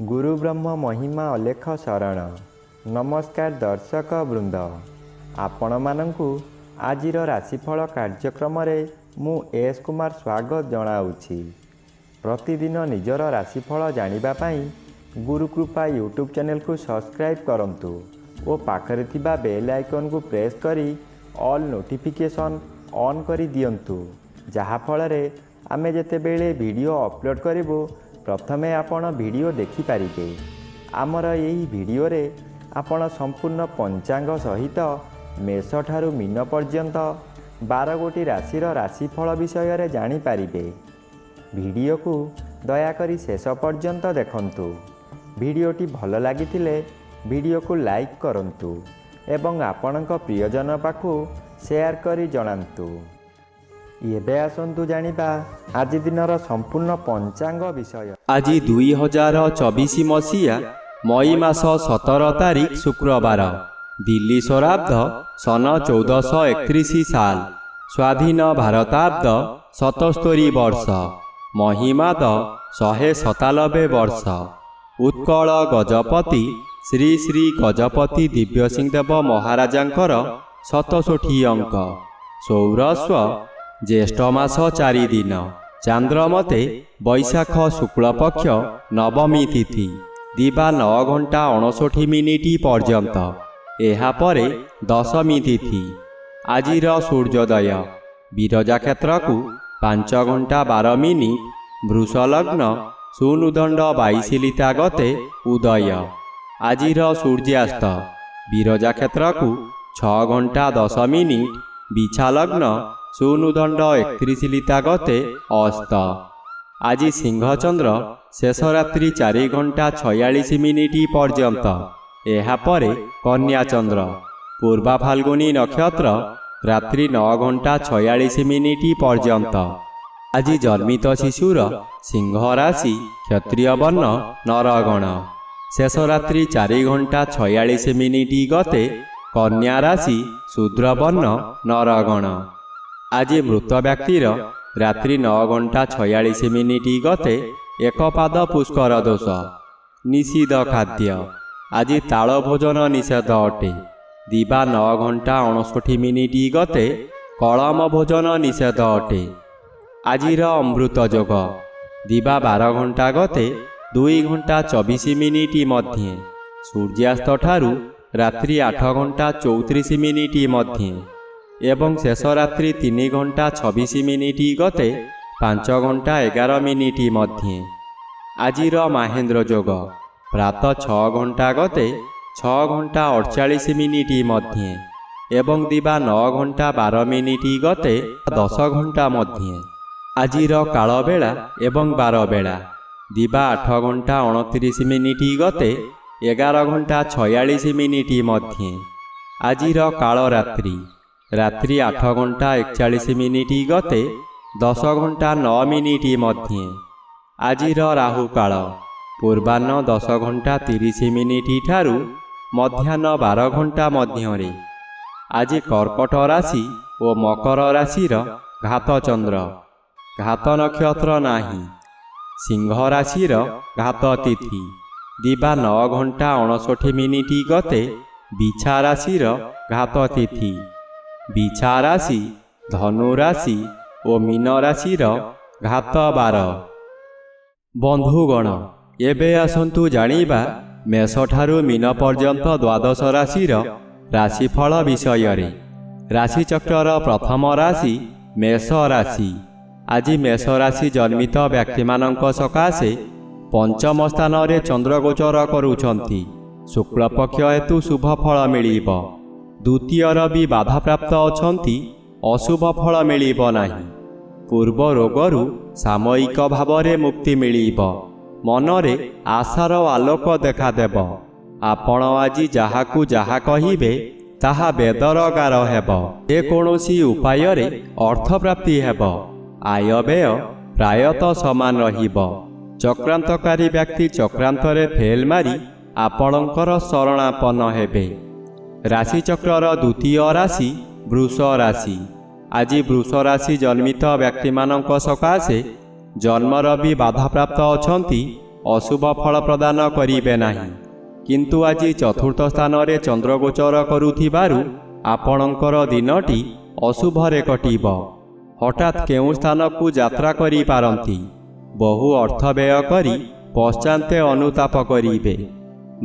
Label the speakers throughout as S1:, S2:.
S1: गुरु ब्रह्म महिमा अलेख शरण। नमस्कार दर्शक वृंद, आपण मानंकु आजिर राशिफल कार्यक्रम मु एस कुमार स्वागत जनाऊँगी। प्रतिदिन निजर राशिफल जानिबा पाई गुरुकृपा यूट्यूब चैनल को सब्सक्राइब करंतु और पाखरे थिबा बेल आइकन को प्रेस करी ऑल नोटिफिकेशन ऑन करी दियंतु, जहा फलरे आमे जेतेबेले वीडियो अपलोड करिवो प्रथमे आपण वीडियो देखि पारिबे। आमर एही वीडियो रे आपण संपूर्ण पंचांग सहित मेष ठारू मीन पर्यंत 12 गोटी राशिर राशिफल विषय रे जानि पारिबे। वीडियो को दयाकरी शेष पर्यंत देखंतु। वीडियोटी भल लागिथिले वीडियो को लाइक करंतु एवं आपणक प्रियजन पाखु शेयर करी जणांतु। एबे आसंतु जानिबा आज दिनर संपूर्ण पंचांग विषय।
S2: आज 2024 मसीहा मई मास 17 तारिख शुक्रवार, दिल्ली स्वराब्द सन 1431 साल, स्वाधीन भारताब्द 77 वर्ष, महिमाद 197 वर्ष। उत्कल गजपति श्री श्री गजपति दिव्यसिंहदेव महाराजांकर 67 अंक। सौरस्व ज्येष्ठ मास 4 दिन, चांद्रमते बैशाख शुक्ल पक्ष नवमी तिथि, दिवा 9 घंटा 59 मिनिट पर्यंत। एहा परे दशमी तिथि। आजिर सूर्योदय विरजा क्षेत्र को 5 घंटा 12 मिनिट, वृष लग्न सुनुदंड 22 लिता गते उदय। आजिर सूर्यास्त विरजा क्षेत्र को 6 घंटा 10 मिनिट, बिछा लग्न सुनुदंड 31 लिता गते अस्त। आज सिंहचंद्र शेष रात्रि 4 घंटा 46 मिनिट पर्यंत। एहा परे कन्या चंद्र पूर्वा फाल्गुनी नक्षत्र रात्रि 9 घंटा 46 मिनिट पर्यंत। आज जन्मित शिशुर सिंह राशि क्षत्रिय वर्ण नरगण, शेष रात्रि 4 घंटा 46 मिनिट गते कन्या राशि शूद्र वर्ण नरगण। आज मृत व्यक्तिर रात्रि 9 घंटा 46 मिनिट गते एकपाद पुष्कर दोष। निषिद्ध खाद्य आज ताल भोजन निषेध अटे। दिवा 9 घंटा 59 मिनिट गते कलम भोजन निषेध अटे। आजिर अमृत जोग दिवा 12 घंटा गते 2 घंटा 24 मिनिट मध्य, सूर्यास्त ठारू रात्रि 8 घंटा 34 मिनिट मध्य एवं शेष रात्रि 3 घंटा 26 मिनिट गते 5 घंटा 11 मिनिट मध्य। आजिर महेंद्र जोग प्रातः 6 घंटा गते 6 घंटा 48 मिनिट मध्य एवं दिवा 9 घंटा 12 मिनिट गते 10 घंटा मध्य। आजिर काल बेला एवं 12 बेला दिवा 8 घंटा 29 मिनिट गते 11 घंटा 46 मिनिट मध्य। आजिर काल रात्रि रात्रि 8 घंटा 41 मिनिट गते 10 घंटा 9 मिनिट मध्य। आजिर राहु काल पूर्वाह्न 10 घंटा 30 मिनिट ठारू मध्याह्न 12 घंटा मध्य। आज कर्कट राशि और मकर राशिर घात चंद्र, घात नक्षत्र नाही। सिंह राशिर घात तिथि दिवा 9 घंटा 59 मिनिट गते बिछा राशिर घात तिथि। बिछा राशि धनु राशि और मीन राशिर घात 12। बंधुगण एबे आसंतु जानिबा मेष ठारू मीन पर्यंत द्वादश राशिर राशिफल विषय रे। राशिचक्रर प्रथम राशि मेष राशि। आज मेष राशि जन्मित व्यक्ति मानक सकाशे पंचम स्थान रे चंद्र गोचर करुछंती। शुक्ल पक्ष हेतु शुभ फल मिलिब। द्वितीय रवि बाधा प्राप्त अछंती, अशुभ फल मिलिब नाही। पूर्व रोगरु सामयिक भावरे मुक्ति मिलिब। मनरे आशार आलोक देखादेब। आपण आज जाहाकु जाहा कहिबे ताहा बेदर गार हेब। जे कोनोसी उपाय रे अर्थ प्राप्ति हेब। आय व्यय प्रायतः समान रहिब। चक्रांतकारी व्यक्ति चक्रांतरे फेल मारी आपणकर शरणापन्न हेबे। राशिचक्रर द्वितीय राशि वृष राशि। आज वृष राशि जन्मित व्यक्ति मानक सकाशे जन्म रवि बाधा प्राप्त अछंती ଅଶୁଭ ଫଳ ପ୍ରଦାନ କରିବେ ନାହିଁ। କିନ୍ତୁ ଆଜି ଚତୁର୍ଥ ସ୍ଥାନରେ ଚନ୍ଦ୍ରଗୋଚର କରୁଥିବାରୁ ଆପଣଙ୍କର ଦିନଟି ଅଶୁଭରେ କଟିବ। ହଠାତ୍ କେଉଁ ସ୍ଥାନକୁ ଯାତ୍ରା କରିପାରନ୍ତି। ବହୁ ଅର୍ଥ ବ୍ୟୟ କରି ପଶ୍ଚାନ୍ତେ ଅନୁତାପ କରିବେ।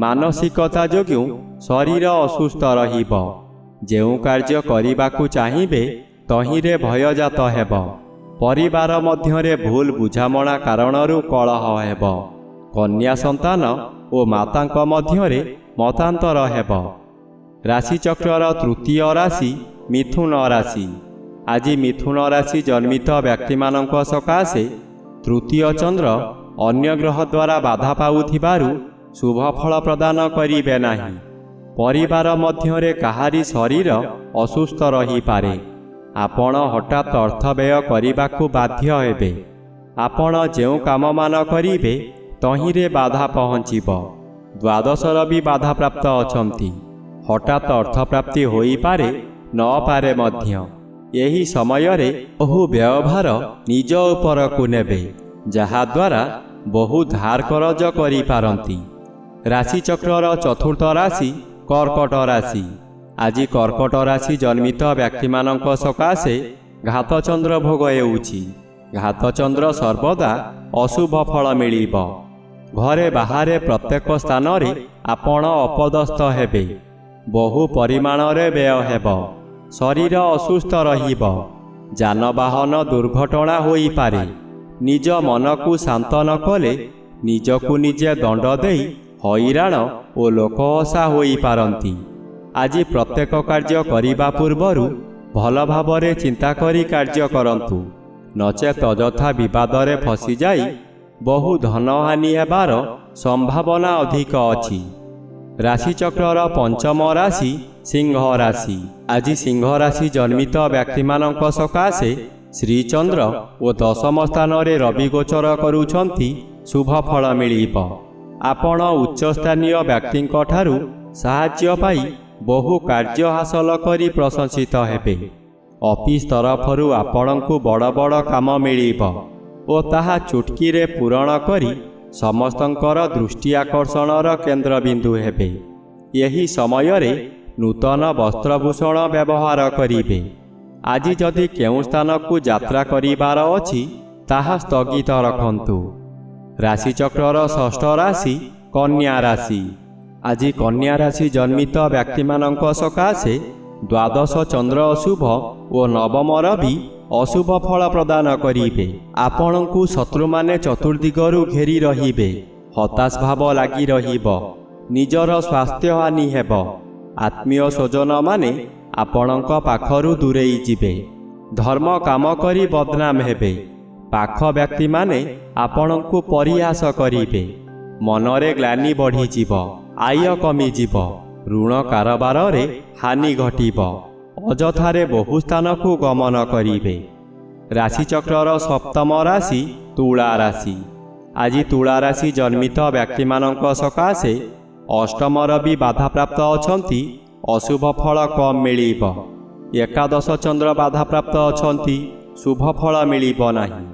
S2: ମାନସିକତା ଯୋଗୁଁ ଶରୀର ଅସୁସ୍ଥ ରହିବ। ଯେଉଁ କାର୍ଯ୍ୟ କରିବାକୁ ଚାହିଁବେ ତହିଁରେ ଭୟଜାତ ହେବ। ପରିବାର ମଧ୍ୟରେ ଭୁଲ ବୁଝାମଣା କାରଣରୁ କଳହ ହେବ। କନ୍ୟା ସନ୍ତାନ ଓ ମାତାଙ୍କ ମଧ୍ୟରେ ମତାନ୍ତର ହେବ। ରାଶିଚକ୍ରର ତୃତୀୟ ରାଶି ମିଥୁନ ରାଶି। ଆଜି ମିଥୁନ ରାଶି ଜନ୍ମିତ ବ୍ୟକ୍ତିମାନଙ୍କ ସକାଶେ ତୃତୀୟ ଚନ୍ଦ୍ର ଅନ୍ୟ ଗ୍ରହ ଦ୍ୱାରା ବାଧା ପାଉଥିବାରୁ ଶୁଭ ଫଳ ପ୍ରଦାନ କରିବେ ନାହିଁ। ପରିବାର ମଧ୍ୟରେ କାହାରି ଶରୀର ଅସୁସ୍ଥ ରହିପାରେ। ଆପଣ ହଠାତ୍ ଅର୍ଥ ବ୍ୟୟ କରିବାକୁ ବାଧ୍ୟ ହେବେ। ଆପଣ ଯେଉଁ କାମମାନ କରିବେ ତହିଁରେ ବାଧା ପହଞ୍ଚିବ। ଦ୍ୱାଦଶର ବି ବାଧାପ୍ରାପ୍ତ ଅଛନ୍ତି। ହଠାତ୍ ଅର୍ଥପ୍ରାପ୍ତି ହୋଇପାରେ ନପାରେ ମଧ୍ୟ। ଏହି ସମୟରେ ବହୁ ବ୍ୟୟଭାର ନିଜ ଉପରକୁ ନେବେ, ଯାହାଦ୍ୱାରା ବହୁ ଧାର କରଜ କରିପାରନ୍ତି। ରାଶିଚକ୍ରର ଚତୁର୍ଥ ରାଶି କର୍କଟ ରାଶି। ଆଜି କର୍କଟ ରାଶି ଜନ୍ମିତ ବ୍ୟକ୍ତିମାନଙ୍କ ସକାଶେ ଘାତଚନ୍ଦ୍ର ଭୋଗ ହେଉଛି। ଘାତଚନ୍ଦ୍ର ସର୍ବଦା ଅଶୁଭ ଫଳ ମିଳିବ। ଘରେ ବାହାରେ ପ୍ରତ୍ୟେକ ସ୍ଥାନରେ ଆପଣ ଅପଦସ୍ଥ ହେବେ। ବହୁ ପରିମାଣରେ ବ୍ୟୟ ହେବ। ଶରୀର ଅସୁସ୍ଥ ରହିବ। ଯାନବାହନ ଦୁର୍ଘଟଣା ହୋଇପାରେ। ନିଜ ମନକୁ ଶାନ୍ତ ନ କଲେ ନିଜକୁ ନିଜେ ଦଣ୍ଡ ଦେଇ ହଇରାଣ ଓ ଲୋକହସା ହୋଇପାରନ୍ତି। ଆଜି ପ୍ରତ୍ୟେକ କାର୍ଯ୍ୟ କରିବା ପୂର୍ବରୁ ଭଲ ଭାବରେ ଚିନ୍ତା କରି କାର୍ଯ୍ୟ କରନ୍ତୁ, ନଚେତ୍ ଅଯଥା ବିବାଦରେ ଫସିଯାଇ ବହୁ ଧନହାନି ହେବାର ସମ୍ଭାବନା ଅଧିକ ଅଛି। ରାଶିଚକ୍ରର ପଞ୍ଚମ ରାଶି ସିଂହ ରାଶି। ଆଜି ସିଂହ ରାଶି ଜନ୍ମିତ ବ୍ୟକ୍ତିମାନଙ୍କ ସକାଶେ ଶ୍ରୀଚନ୍ଦ୍ର ଓ ଦଶମ ସ୍ଥାନରେ ରବି ଗୋଚର କରୁଛନ୍ତି। ଶୁଭ ଫଳ ମିଳିବ। ଆପଣ ଉଚ୍ଚସ୍ଥାନୀୟ ବ୍ୟକ୍ତିଙ୍କ ଠାରୁ ସାହାଯ୍ୟ ପାଇ ବହୁ କାର୍ଯ୍ୟ ହାସଲ କରି ପ୍ରଶଂସିତ ହେବେ। ଅଫିସ୍ ତରଫରୁ ଆପଣଙ୍କୁ ବଡ଼ ବଡ଼ କାମ ମିଳିବ ଓ ତାହା ଚୁଟକିରେ ପୂରଣ କରି ସମସ୍ତଙ୍କର ଦୃଷ୍ଟି ଆକର୍ଷଣର କେନ୍ଦ୍ରବିନ୍ଦୁ ହେବେ। ଏହି ସମୟରେ ନୂତନ ବସ୍ତ୍ରଭୂଷଣ ବ୍ୟବହାର କରିବେ। ଆଜି ଯଦି କେଉଁ ସ୍ଥାନକୁ ଯାତ୍ରା କରିବାର ଅଛି ତାହା ସ୍ଥଗିତ ରଖନ୍ତୁ। ରାଶିଚକ୍ରର ଷଷ୍ଠ ରାଶି କନ୍ୟା ରାଶି। ଆଜି କନ୍ୟା ରାଶି ଜନ୍ମିତ ବ୍ୟକ୍ତିମାନଙ୍କ ସକାଶେ ଦ୍ୱାଦଶ ଚନ୍ଦ୍ର ଅଶୁଭ ଓ ନବମ ରବି ଅଶୁଭ ଫଳ ପ୍ରଦାନ କରିବେ। ଆପଣଙ୍କୁ ଶତ୍ରୁମାନେ ଚତୁର୍ଦିଗରୁ ଘେରି ରହିବେ। ହତାଶ ଭାବ ଲାଗି ରହିବ। ନିଜର ସ୍ୱାସ୍ଥ୍ୟ ହାନି ହେବ। ଆତ୍ମୀୟ ସ୍ୱଜନମାନେ ଆପଣଙ୍କ ପାଖରୁ ଦୂରେଇ ଯିବେ। ଧର୍ମ କାମ କରି ବଦନାମ ହେବେ। ପାଖ ବ୍ୟକ୍ତିମାନେ ଆପଣଙ୍କୁ ପରିହାସ କରିବେ। ମନରେ ଗ୍ଲାନି ବଢ଼ିଯିବ। ଆୟ କମିଯିବ। ଋଣ କାରବାରରେ ହାନି ଘଟିବ। ଅଯଥାରେ ବହୁ ସ୍ଥାନକୁ ଗମନ କରିବେ। ରାଶିଚକ୍ରର ସପ୍ତମ ରାଶି ତୁଳା ରାଶି। ଆଜି ତୁଳା ରାଶି ଜନ୍ମିତ ବ୍ୟକ୍ତିମାନଙ୍କ ସକାଶେ ଅଷ୍ଟମର ବି ବାଧାପ୍ରାପ୍ତ ଅଛନ୍ତି। ଅଶୁଭ ଫଳ କମ୍ ମିଳିବ। ଏକାଦଶ ଚନ୍ଦ୍ର ବାଧାପ୍ରାପ୍ତ ଅଛନ୍ତି। ଶୁଭ ଫଳ ମିଳିବ ନାହିଁ।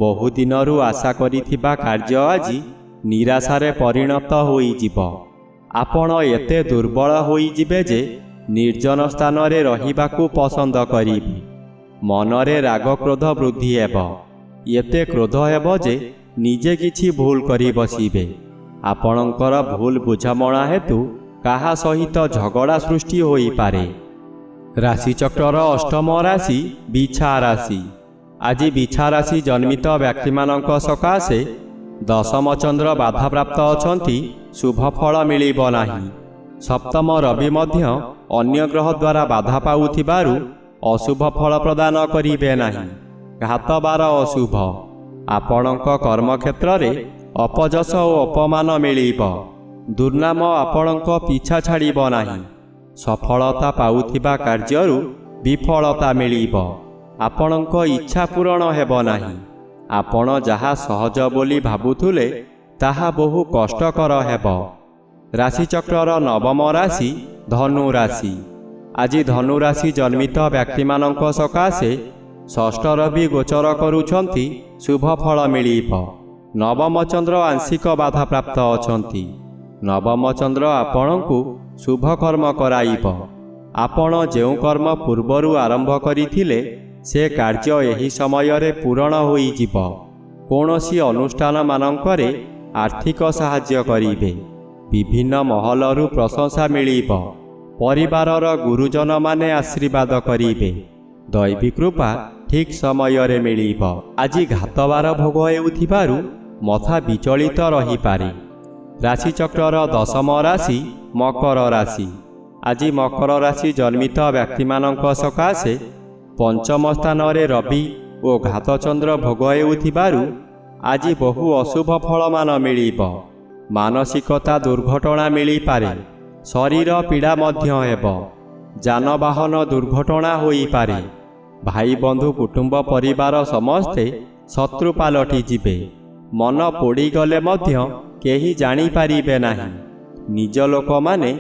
S2: ବହୁଦିନରୁ ଆଶା କରିଥିବା କାର୍ଯ୍ୟ ଆଜି ନିରାଶାରେ ପରିଣତ ହୋଇଯିବ। ଆପଣ ଏତେ ଦୁର୍ବଳ ହୋଇଯିବେ ଯେ ନିର୍ଜନ ସ୍ଥାନରେ ରହିବାକୁ ପସନ୍ଦ କରିବେ। ମନରେ ରାଗ କ୍ରୋଧ ବୃଦ୍ଧି ହେବ। ଏତେ କ୍ରୋଧ ହେବ ଯେ ନିଜେ କିଛି ଭୁଲ କରି ବସିବେ। ଆପଣଙ୍କର ଭୁଲ ବୁଝାମଣା ହେତୁ କାହା ସହିତ ଝଗଡ଼ା ସୃଷ୍ଟି ହୋଇପାରେ। ରାଶିଚକ୍ରର ଅଷ୍ଟମ ରାଶି ବିଛା ରାଶି। ଆଜି ବିଛା ରାଶି ଜନ୍ମିତ ବ୍ୟକ୍ତିମାନଙ୍କ ସକାଶେ ଦଶମ ଚନ୍ଦ୍ର ବାଧାପ୍ରାପ୍ତ ଅଛନ୍ତି। ଶୁଭ ଫଳ ମିଳିବ ନାହିଁ। ସପ୍ତମ ରବି ମଧ୍ୟ ଅନ୍ୟ ଗ୍ରହ ଦ୍ୱାରା ବାଧା ପାଉଥିବାରୁ ଅଶୁଭ ଫଳ ପ୍ରଦାନ କରିବେ ନାହିଁ। ଘାତବାର ଅଶୁଭ। ଆପଣଙ୍କ କର୍ମକ୍ଷେତ୍ରରେ ଅପଯଶ ଓ ଅପମାନ ମିଳିବ। ଦୁର୍ନାମ ଆପଣଙ୍କ ପିଛା ଛାଡ଼ିବ ନାହିଁ। ସଫଳତା ପାଉଥିବା କାର୍ଯ୍ୟରୁ ବିଫଳତା ମିଳିବ। ଆପଣଙ୍କ ଇଚ୍ଛା ପୂରଣ ହେବ ନାହିଁ। ଆପଣ ଯାହା ସହଜ ବୋଲି ଭାବୁଥିଲେ ତାହା ବହୁ କଷ୍ଟକର ହେବ। ରାଶିଚକ୍ରର ନବମ ରାଶି ଧନୁ ରାଶି। ଆଜି ଧନୁ ରାଶି ଜନ୍ମିତ ବ୍ୟକ୍ତିମାନଙ୍କ ସକାଶେ ଷଷ୍ଠ ରବି ଗୋଚର କରୁଛନ୍ତି। ଶୁଭ ଫଳ ମିଳିବ। ନବମ ଚନ୍ଦ୍ର ଆଂଶିକ ବାଧାପ୍ରାପ୍ତ ଅଛନ୍ତି। ନବମ ଚନ୍ଦ୍ର ଆପଣଙ୍କୁ ଶୁଭ କର୍ମ କରାଇବ। ଆପଣ ଯେଉଁ କର୍ମ ପୂର୍ବରୁ ଆରମ୍ଭ କରିଥିଲେ ସେ କାର୍ଯ୍ୟ ଏହି ସମୟରେ ପୂରଣ ହୋଇଯିବ। କୌଣସି ଅନୁଷ୍ଠାନମାନଙ୍କରେ ଆର୍ଥିକ ସାହାଯ୍ୟ କରିବେ। ବିଭିନ୍ନ ମହଲରୁ ପ୍ରଶଂସା ମିଳିବ। ପରିବାରର ଗୁରୁଜନମାନେ ଆଶୀର୍ବାଦ କରିବେ। ଦୈବୀ କୃପା ଠିକ୍ ସମୟରେ ମିଳିବ। ଆଜି ଘାତବାର ଭୋଗ ହେଉଥିବାରୁ ମଥା ବିଚଳିତ ରହିପାରେ। ରାଶିଚକ୍ରର ଦଶମ ରାଶି ମକର ରାଶି। ଆଜି ମକର ରାଶି ଜନ୍ମିତ ବ୍ୟକ୍ତିମାନଙ୍କ ସକାଶେ ପଞ୍ଚମ ସ୍ଥାନରେ ରବି ଓ ଘାତଚନ୍ଦ୍ର ଭୋଗ ହେଉଥିବାରୁ ଆଜି ବହୁ ଅଶୁଭ ଫଳମାନ ମିଳିବ। ମାନସିକତା ଦୁର୍ଘଟଣା ମିଳିପାରେ। ଶରୀର ପୀଡ଼ା ମଧ୍ୟ ହେବ। ଯାନବାହନ ଦୁର୍ଘଟଣା ହୋଇପାରେ। ଭାଇ ବନ୍ଧୁ କୁଟୁମ୍ବ ପରିବାର ସମସ୍ତେ ଶତ୍ରୁ ପାଲଟି ଯିବେ। ମନ ପୋଡ଼ିଗଲେ ମଧ୍ୟ କେହି ଜାଣିପାରିବେ ନାହିଁ। ନିଜ ଲୋକମାନେ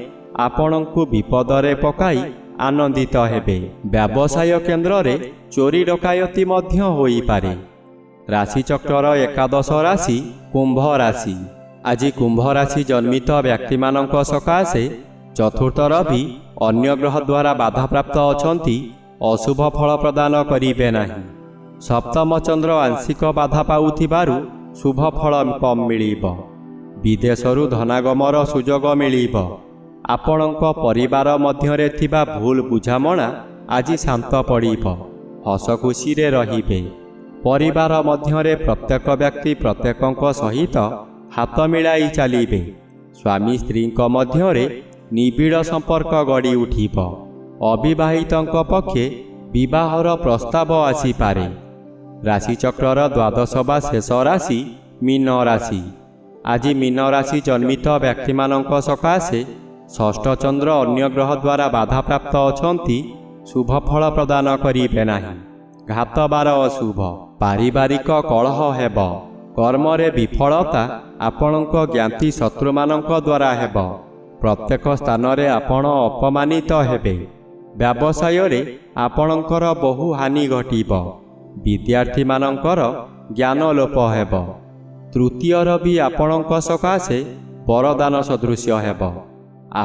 S2: ଆପଣଙ୍କୁ ବିପଦରେ ପକାଇ ଆନନ୍ଦିତ ହେବେ। ବ୍ୟବସାୟ କେନ୍ଦ୍ରରେ ଚୋରି ଡକାୟତି ମଧ୍ୟ ହୋଇପାରେ। ରାଶିଚକ୍ରର ଏକାଦଶ ରାଶି କୁମ୍ଭ ରାଶି। ଆଜି କୁମ୍ଭ ରାଶି ଜନ୍ମିତ ବ୍ୟକ୍ତିମାନଙ୍କ ସକାଶେ ଚତୁର୍ଥ ରବି ଅନ୍ୟ ଗ୍ରହ ଦ୍ୱାରା ବାଧାପ୍ରାପ୍ତ ଅଛନ୍ତି। ଅଶୁଭ ଫଳ ପ୍ରଦାନ କରିବେ ନାହିଁ। ସପ୍ତମ ଚନ୍ଦ୍ର ଆଂଶିକ ବାଧା ପାଉଥିବାରୁ ଶୁଭ ଫଳ କମ୍ ମିଳିବ। ବିଦେଶରୁ ଧନାଗମର ସୁଯୋଗ ମିଳିବ। ଆପଣଙ୍କ ପରିବାର ମଧ୍ୟରେ ଥିବା ଭୁଲ ବୁଝାମଣା ଆଜି ଶାନ୍ତ ପଡ଼ିବ। ହସ ଖୁସିରେ ରହିବେ। ପରିବାର ମଧ୍ୟରେ ପ୍ରତ୍ୟେକ ବ୍ୟକ୍ତି ପ୍ରତ୍ୟେକଙ୍କ ସହିତ ହାତ ମିଳାଇ ଚାଲିବେ। ସ୍ୱାମୀ ସ୍ତ୍ରୀଙ୍କ ମଧ୍ୟରେ ନିବିଡ଼ ସମ୍ପର୍କ ଗଢ଼ି ଉଠିବ। ଅବିବାହିତଙ୍କ ପକ୍ଷେ ବିବାହର ପ୍ରସ୍ତାବ ଆସିପାରେ। ରାଶିଚକ୍ରର ଦ୍ୱାଦଶ ବା ଶେଷ ରାଶି ମୀନ ରାଶି। ଆଜି ମୀନ ରାଶି ଜନ୍ମିତ ବ୍ୟକ୍ତିମାନଙ୍କ ସକାଶେ ଷଷ୍ଠ ଚନ୍ଦ୍ର ଅନ୍ୟ ଗ୍ରହ ଦ୍ୱାରା ବାଧାପ୍ରାପ୍ତ ଅଛନ୍ତି। ଶୁଭ ଫଳ ପ୍ରଦାନ କରିବେ ନାହିଁ। ଘାତବାର ଅଶୁଭ। ପାରିବାରିକ କଳହ ହେବ। କର୍ମରେ ବିଫଳତା ଆପଣଙ୍କ ଜ୍ଞାତି ଶତ୍ରୁମାନଙ୍କ ଦ୍ୱାରା ହେବ। ପ୍ରତ୍ୟେକ ସ୍ଥାନରେ ଆପଣ ଅପମାନିତ ହେବେ। ବ୍ୟବସାୟରେ ଆପଣଙ୍କର ବହୁ ହାନି ଘଟିବ। ବିଦ୍ୟାର୍ଥୀମାନଙ୍କର ଜ୍ଞାନ ଲୋପ ହେବ। ତୃତୀୟ ରବି ଆପଣଙ୍କ ସକାଶେ ବରଦାନ ସଦୃଶ୍ୟ ହେବ।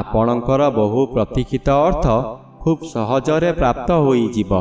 S2: ଆପଣଙ୍କର ବହୁ ପ୍ରତୀକ୍ଷିତ ଅର୍ଥ ଖୁବ୍ ସହଜରେ ପ୍ରାପ୍ତ ହୋଇଯିବ।